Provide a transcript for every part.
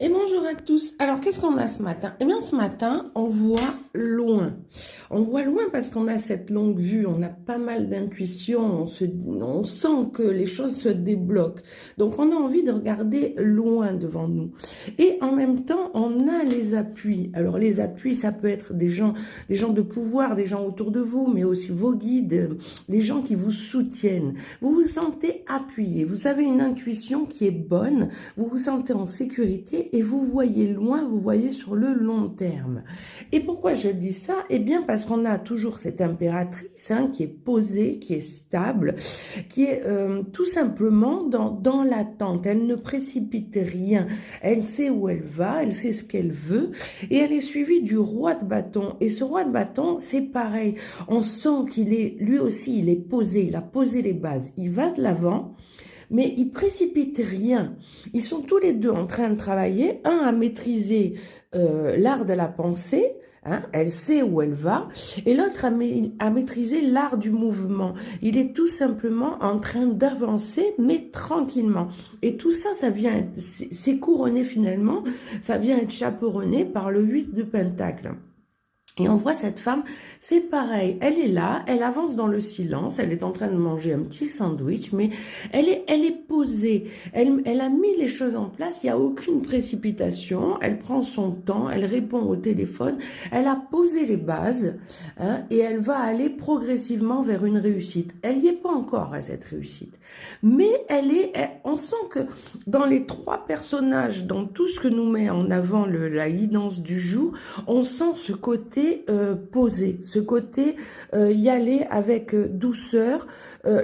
Et bonjour à tous. Alors, qu'est-ce qu'on a ce matin? Eh bien, ce matin, on voit loin. On voit loin parce qu'on a cette longue vue, on a pas mal d'intuition, on sent que les choses se débloquent. Donc, on a envie de regarder loin devant nous. Et en même temps, on a les appuis. Alors, les appuis, ça peut être des gens de pouvoir, des gens autour de vous, mais aussi vos guides, les gens qui vous soutiennent. Vous vous sentez appuyé, vous avez une intuition qui est bonne, vous vous sentez en sécurité et vous voyez loin, vous voyez sur le long terme. Et pourquoi je dis ça? Eh bien parce qu'on a toujours cette impératrice qui est posée, qui est stable, qui est tout simplement dans l'attente. Elle ne précipite rien, elle sait où elle va, elle sait ce qu'elle veut et elle est suivie du roi de bâton. Et ce roi de bâton, c'est pareil, on sent qu'il est, lui aussi, il est posé, il a posé les bases, il va de l'avant, mais ils précipitent rien. Ils sont tous les deux en train de travailler, un à maîtriser l'art de la pensée, elle sait où elle va, et l'autre à maîtriser l'art du mouvement. Il est tout simplement en train d'avancer, mais tranquillement. Et tout ça, ça vient, c'est couronné finalement, ça vient être chaperonné par le 8 de Pentacle. Et on voit cette femme, c'est pareil, elle est là, elle avance dans le silence, elle est en train de manger un petit sandwich, mais elle est posée, elle a mis les choses en place, il n'y a aucune précipitation, elle prend son temps, elle répond au téléphone, elle a posé les bases, et elle va aller progressivement vers une réussite. Elle n'y est pas encore à cette réussite, mais on sent que dans les trois personnages, dans tout ce que nous met en avant la guidance du jour, on sent ce côté posé, ce côté y aller avec douceur,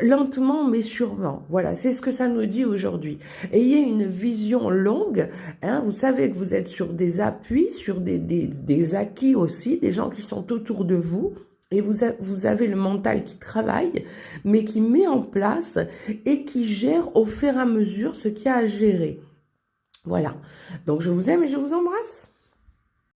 lentement mais sûrement. Voilà, c'est ce que ça nous dit aujourd'hui. Ayez une vision longue, vous savez que vous êtes sur des appuis, sur des acquis aussi, des gens qui sont autour de vous. Et vous avez le mental qui travaille, mais qui met en place et qui gère au fur et à mesure ce qu'il y a à gérer. Voilà. Donc, je vous aime et je vous embrasse.